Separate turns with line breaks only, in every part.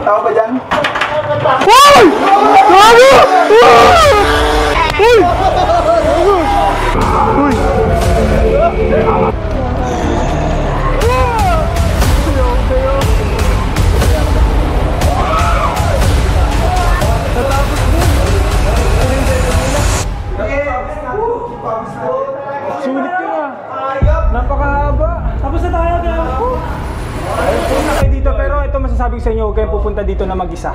Tao ba dyan?
Uy! Gago! Uy! Uy! Sulit yun ah. Napakahaba. Tapos na tayo gago. Ay, dito, pero ito masasabi ko sa inyo, huwag kayong pupunta dito na mag-isa.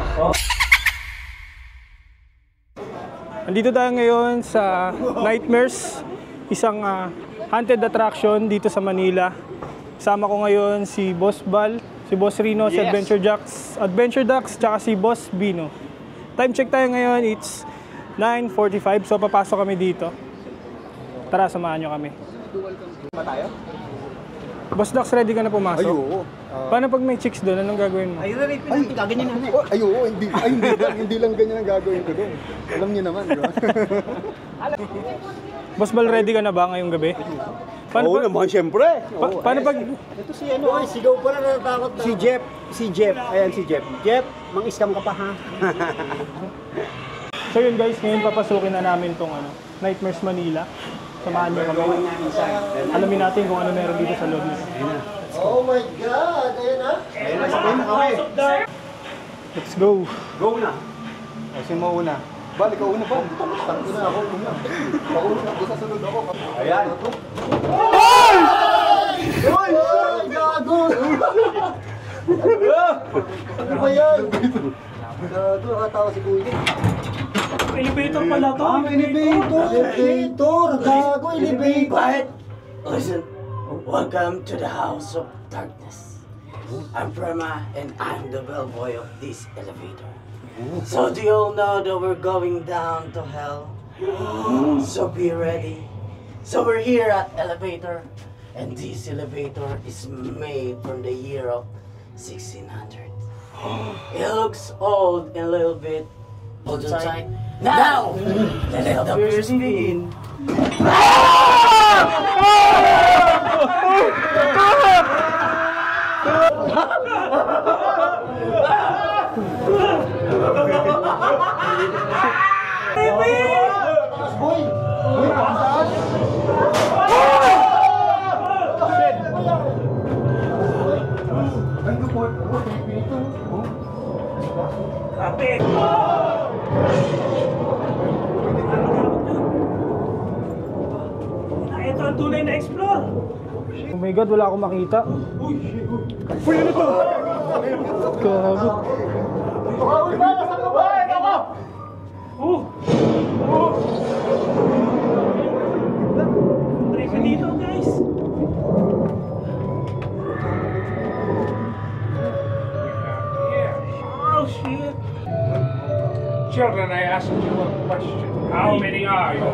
Andito tayo ngayon sa Nightmares, isang haunted attraction dito sa Manila. Kasama ko ngayon si Boss Bal, si Boss Rino, si Adventure Ducks, tsaka si Boss Bino. Time check tayo ngayon, it's 9:45, so papasok kami dito. Tara, samahan nyo kami.
Ba tayo?
Boss Ducks, ready ka na pumasok?
Ay, oo.
Paano pag may chicks doon? Anong gagawin mo?
Ay, gaganyan na. Ay, oo. Hindi lang ganyan ang gagawin ko doon. Alam niyo naman, di ba?
Boss Bal, ready ka na ba ngayong gabi?
Oo naman, siyempre.
Paano pag...
Ito si ano, ay sigaw pa na natatakot na. Si Jeff. Ayan si Jeff. Jeff, mang-scam ka pa ha.
So yun guys, ngayon papasukin na namin tong Nightmares Manila. Samahan niyo kami. Alamin natin kung ano meron dito sa loob nito.
Oh my God! Ayan na.
Ayun na, sabay na kami.
Let's go!
Go na. O, si Mo una. Bal, ikaw una ba? Tanto na ako una. Ikaw una, ako sa sunod ako. Ayan.
Ay! Gago! Ano ba yan? Gago, nakatawa si Kuya.
Elevator pala to!
Elevator! Gago, elevator!
Listen, welcome to the house of darkness. I'm Prema and I'm the bellboy of this elevator. So do you all know that we're going down to hell? So be ready. So we're here at elevator, and this elevator is made from the year of 1600. It looks old and a little bit old inside. Now, let the beer begin.
Ito ang tunay na explore! Oh my God, wala akong makita. Uy, ano to? Gago.
Uy, ba? Nasaan ka ba? Ako!
Trip dito, guys. Oh, shit.
Children, I asked you a question. How many are you?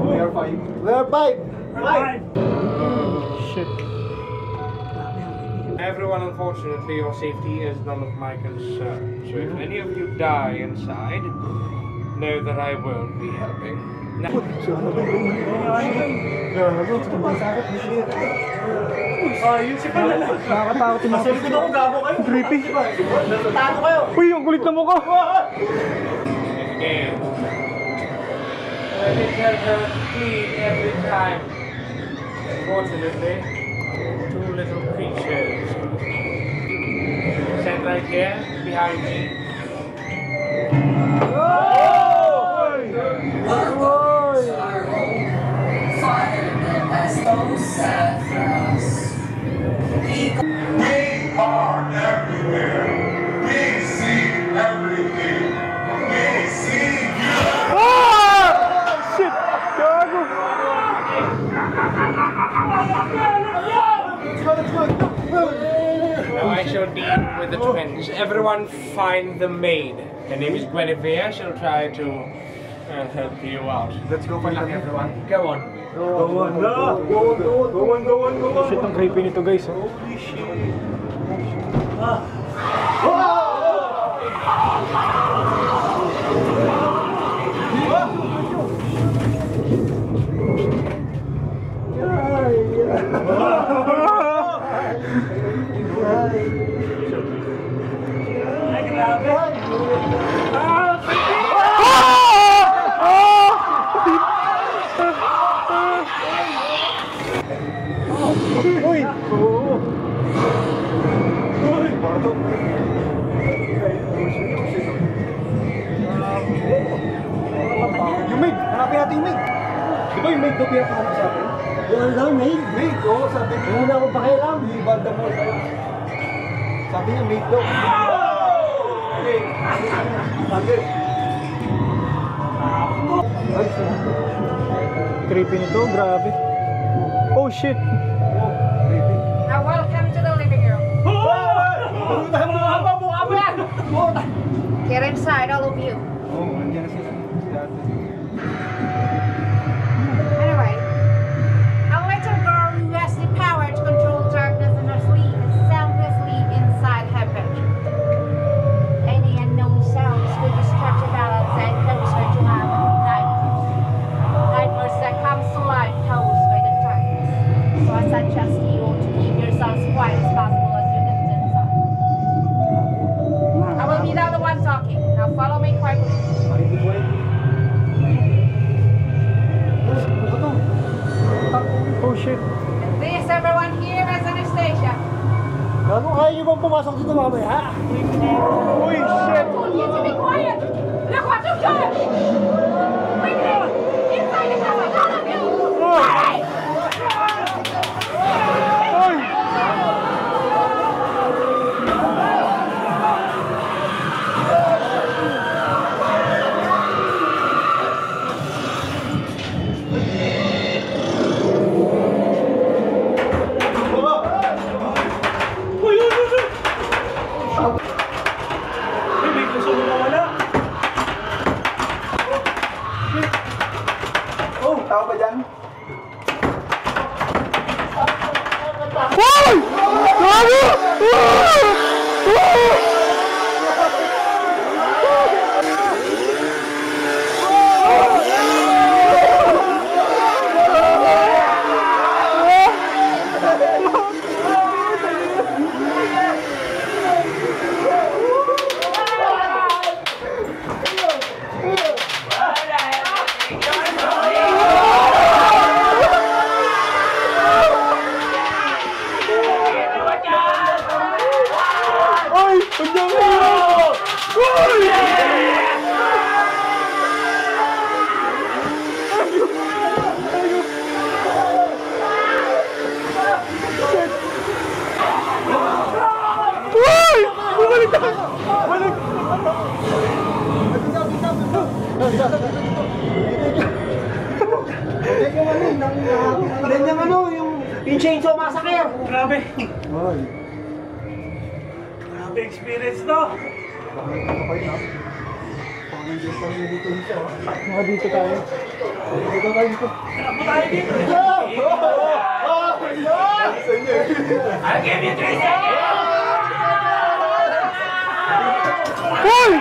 We are five.
We are five!
Shit.
Everyone, unfortunately, your safety is none of my concern. So if any of you die inside, know that I won't be helping. Now,
Nakakatakot yung mga...
Salikod ako, gago kayo!
Creepy.
Tago kayo!
Uy, ang kulit na mukha!
again. Let me tell her clean every time. Unfortunately, two little creatures. Stand right here, behind me. Now I shall deal with the twins. Everyone find the maid. Her name is Guinevere. She'll try to help you out.
Let's go for luck, everyone.
Go on.
Go on!
Shit, ang creepy nito guys. Oh. Uy!
Yung maid, hanapin natin yung maid. Di ba yung maid daw pinakahanap sa atin?
Yung ano daw, maid?
Maid, oo, sabi niya.
Hindi na ako pakialam.
Di banda mo. Sabi niya, maid daw. Okay. Sabi. Ay,
Creepy nito, grabe. Oh shit!
Now welcome to the living room. Get inside, all of you.
oh, nandiyan na sila.
Anyway, a little girl who has the power to control darkness in her sleep is selflessly inside her bedroom. Any unknown sounds could disturb her balance and cause her to have nightmares. Nightmares that comes to life caused by the darkness. So I suggest you to keep yourselves quiet as possible as you get inside. I will be the other one talking. Now follow me quietly.
Oh shit!
And please everyone here is Anastasia.
Gago, kaya niyo bang pumasok dito mamaya?
Uy shit!
I told you to be quiet. Look what you've done. Quickly, inside the closet, all of you. Hurry!
Uy!
Oh, tao ba dyan?
Uy! Gago! Ay! Ang dami yun! Uy! Uy! Bumalik ka! Balik!
Yan yung ano, yung chainsaw massacre.
Grabe!
Ay,
Grabe experience to!
okay na. Pangingin pa rin dito siya.
Mga dito tayo.
Dito tayo dito.
Ano tayo dito?
I'll give you 3 seconds!
Uy!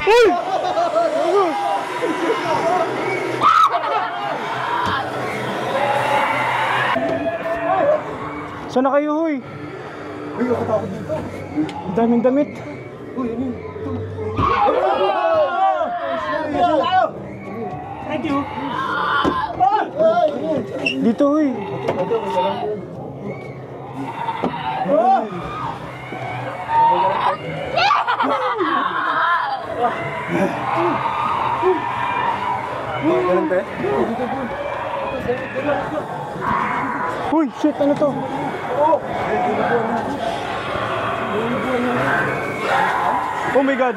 Uy! Saan na kayo, huy?
Uy, nakatakot dito.
Ang daming damit.
Uy, ano yun?
Thank you. Dito, huy.
Ganun te?
Uy, shit, ano to? Oh my God!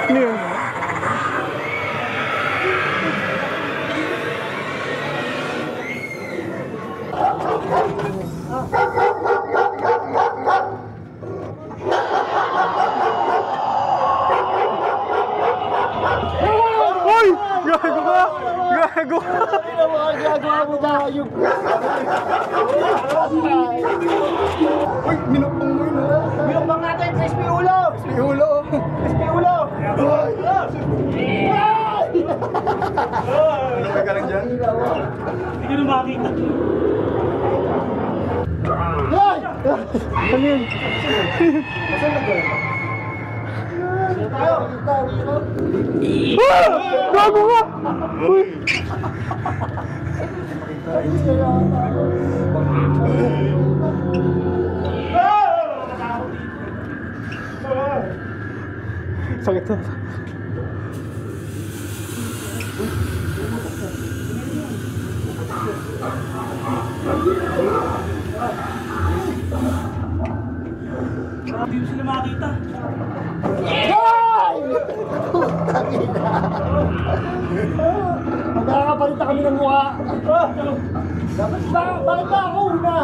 Ano yun? Hoy! Gago ka! Gago ka!
Ginagawa mo na yung...
Uy, minukbang mo yun, ha?
Binukbang natin sa SP Ulo!
SP Ulo.
SP Ulo!
Ano ka lang dyan?
Hindi ko na makakita. Ano yun? Ah! Gago ka! Uy! Sakit to. Hindi mo sila makakita.
Magkakapalitan kami ng mukha. Bakit ba ako una?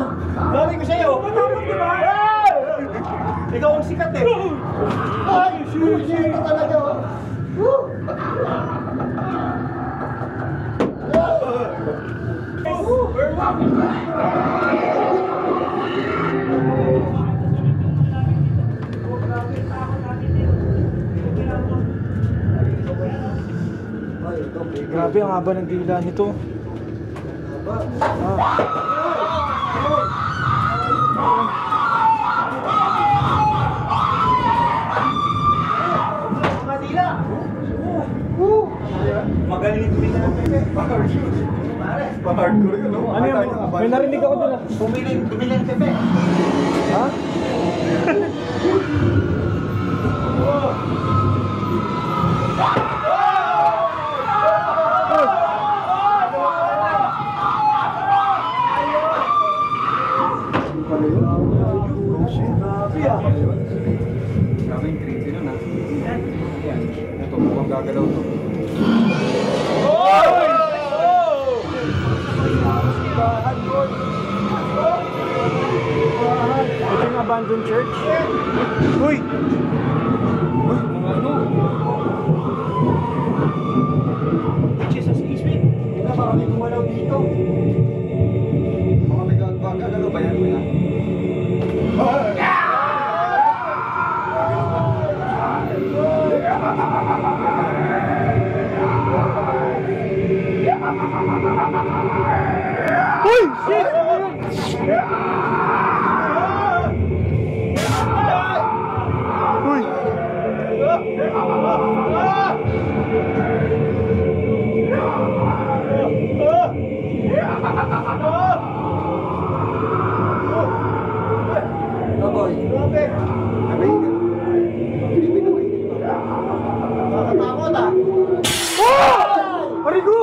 Sabi ko sa'yo. Ikaw ang sikat eh. Ay, sure talaga.
Grabe ang haba ng dila nito.
Madila. Magaling yung tumingin ng pepe.
Pa-hardcore yun, no?
Ano yan? May narinig ako doon.
Bumili ng pepe.
Ha?
Grabe yung crazy nun, ha? Yan. Ito, mukhang gagalaw to.
Ito yung abandoned church. Uy!
Uy, mga ano?
Jesus is me. Tingnan, marami kumalaw dito.
Mga may gagalaw ba yan, kuya?
Uy! Shit! Uy!
Aboy.
Grabe.
Nabingin. Pilipin na mainit pa.
Nakatakot ah.
Oh! Aray ko!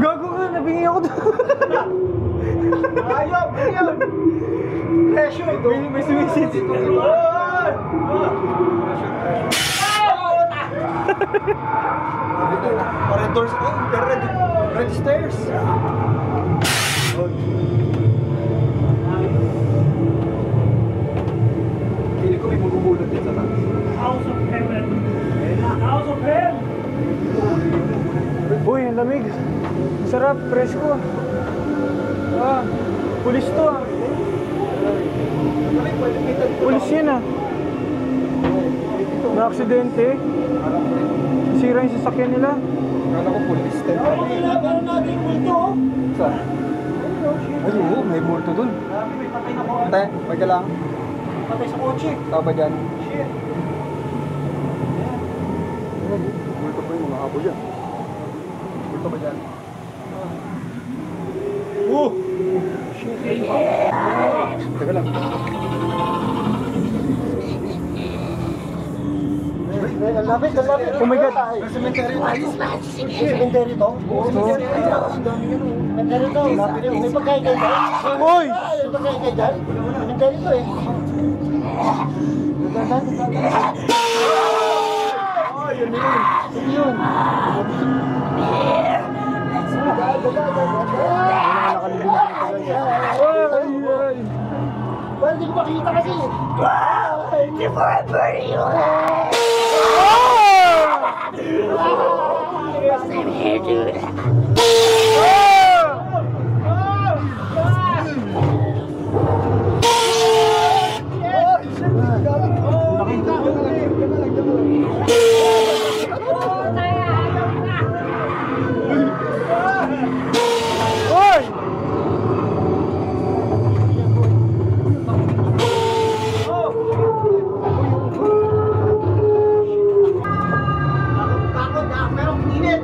Gago ka! Nabingi ako doon.
Ayaw, ayaw. Presyo ito.
May sumisid.
Red doors. Oh, red stairs. Pili ko may magugulot din sa taas.
House of Heaven. House of Hell. Uy, ang lamig. Sarap, presko. Ah, pulis to ah. Pulis yan ah. May aksidente. Sira yung sasakyan nila.
Kala ko police tent.
Kailangan natin yung multo.
Saan? Ay, oo, may multo dun.
May patay na ko.
Ate, may ka lang.
Patay sa kotse.
Tao ba dyan?
Shit.
Multo ba yung mga abo dyan? Multo ba dyan? Teka lang.
Ang lapit, ang lapit.
Oh my God.
May cemetery tayo.
Cemetery to? Cemetery to. May pagkain kayo dyan?
Uy!
May pagkain kayo dyan? Cemetery to eh. Hindi ko makita kasi. Takot na, pero init.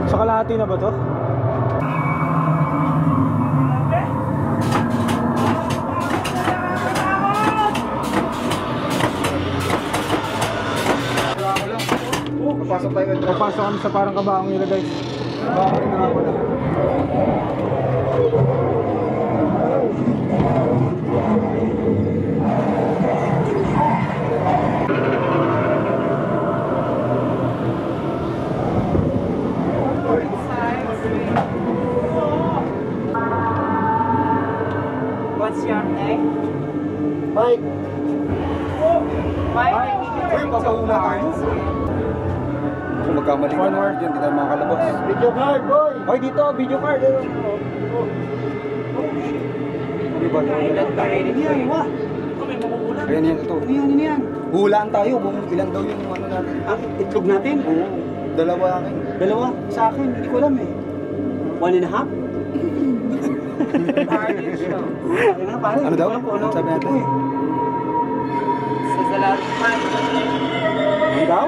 Sa kalahati na ba to?
Papasok tayo ng truck.
Papasok kami sa parang kabaong nila guys.
Bakit na ako na?
What's your name?
Mike,
Uy, papauna tayo. Kung magkamali ka na dyan, hindi tayo makakalabas.
video card, boy.
Ay, dito, video card. Diba? Ayan yan, ito.
Ano yan?
Hulaan tayo kung ilan daw yung ano natin.
Ah, itlog natin?
Oo, dalawa akin.
Dalawa? Sa akin, hindi ko alam eh. 1.5?
Ano daw? Sabi natin.
Ano daw?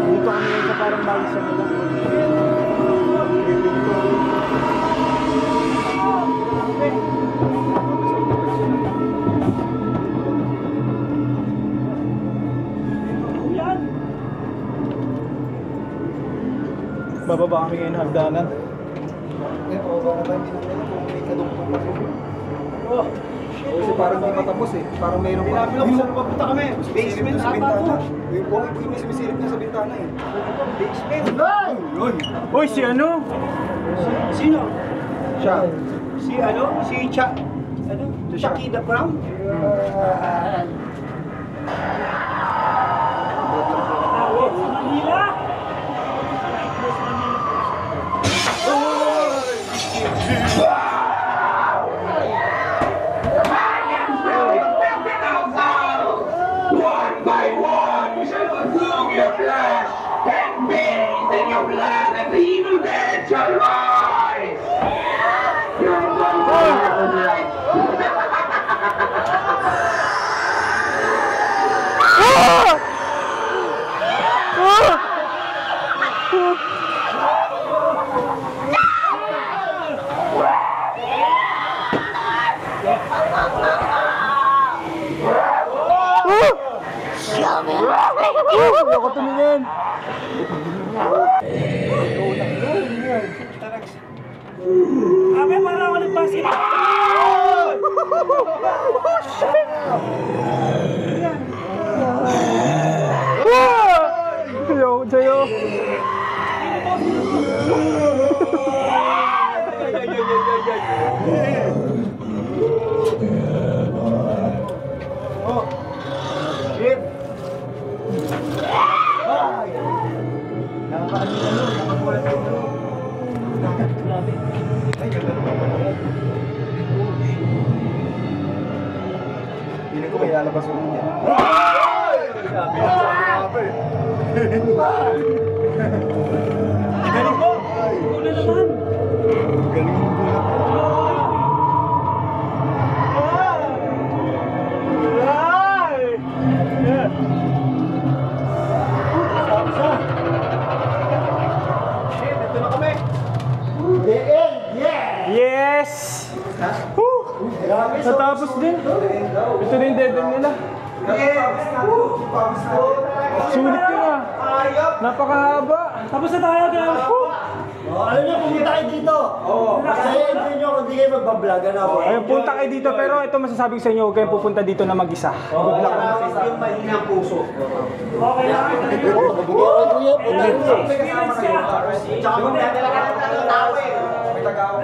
Dito kami ngayon sa parang balisan nila. Bababa kami ngayon hagdanan.
Yan, pababa na tayo. Hindi natin alam kung may kadungtong pa. Kasi parang hindi matapos eh. Parang mayroon pa.
Sinabi lang kung saan papunta kami.
Basement sa bintana. Yung may sumisilip niya sa bintana eh.
Basement.
Yun.
Uy, si ano?
Sino?
Siya.
Si ano? Si ano? Chucky the Crown?
One by one, you shall consume your flesh, and bathe in your blood, and the evil dead shall rise. Your blood will rise.
Ako tumingin. Yo, Jayo.
Shit!
Hindi ko may lalabas ulit yan.
Galing mo! Una naman!
Galing yung gulat.
Shit, ito na kami!
Natapos din. Ito na yung dead end nila. Sulit yun ah. Napakahaba. Tapos na tayo, guys.
Alam niyo, pumunta kayo dito. Kasi hindi nyo kung di kayo magbablog.
Ayun, punta kayo dito. Pero ito masasabi ko sa inyo, huwag kayong pupunta dito na mag-isa. Good luck.
Yung mahinang puso.
Okay lang. Kuya, punta nyo.
Tsaka magdadala ka ng tao eh. May tagawang.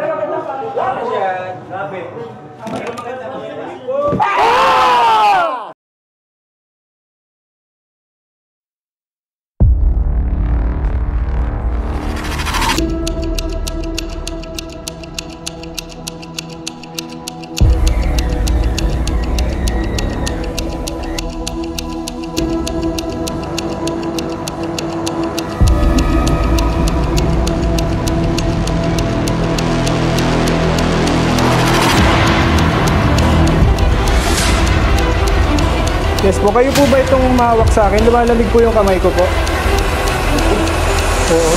Grabe.
Yes po, kayo po ba itong mahawak sa akin? Lumalamig po yung kamay ko po. Oo.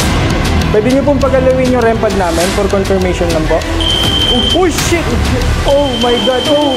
Pwede nyo pong pagalawin yung REM pad namin for confirmation lang po. Oh shit! Oh my god! Oh!